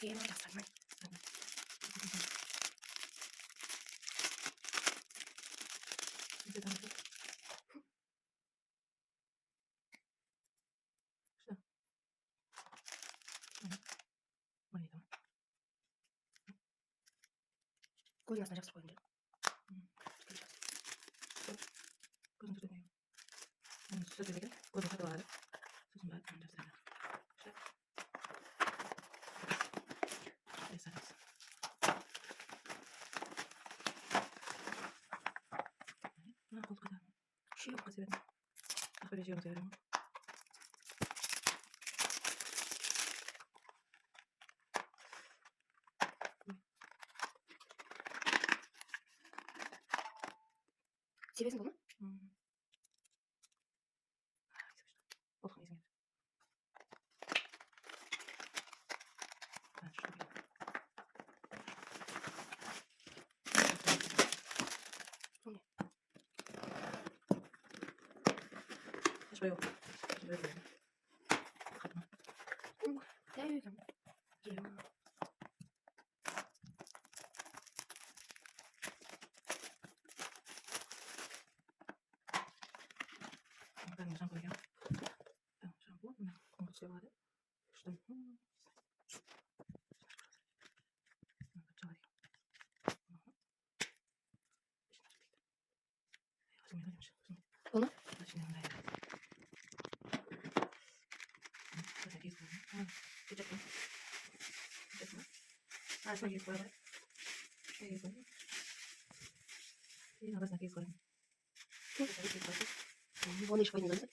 Diğeri biraz sarmayın. Koyun aslında çok koyunca. Koyun tutuyor. Süt ödedi. Koyun tutuyor var. Sütün var. Koyun tutuyor. Neyse. Ne oldu kadar? Şey yok mesela. Böyle şey unutuyorum. Seviyorsun bunu? Olsun izin ver. Ben şuraya. Şuraya yok. Şuraya yok. Katma. Değil. Şuraya. Ben şampuan koyacağım. Şampuan mı? Konuşuyor var. İşte. Bunu? Onu hiç koymadım.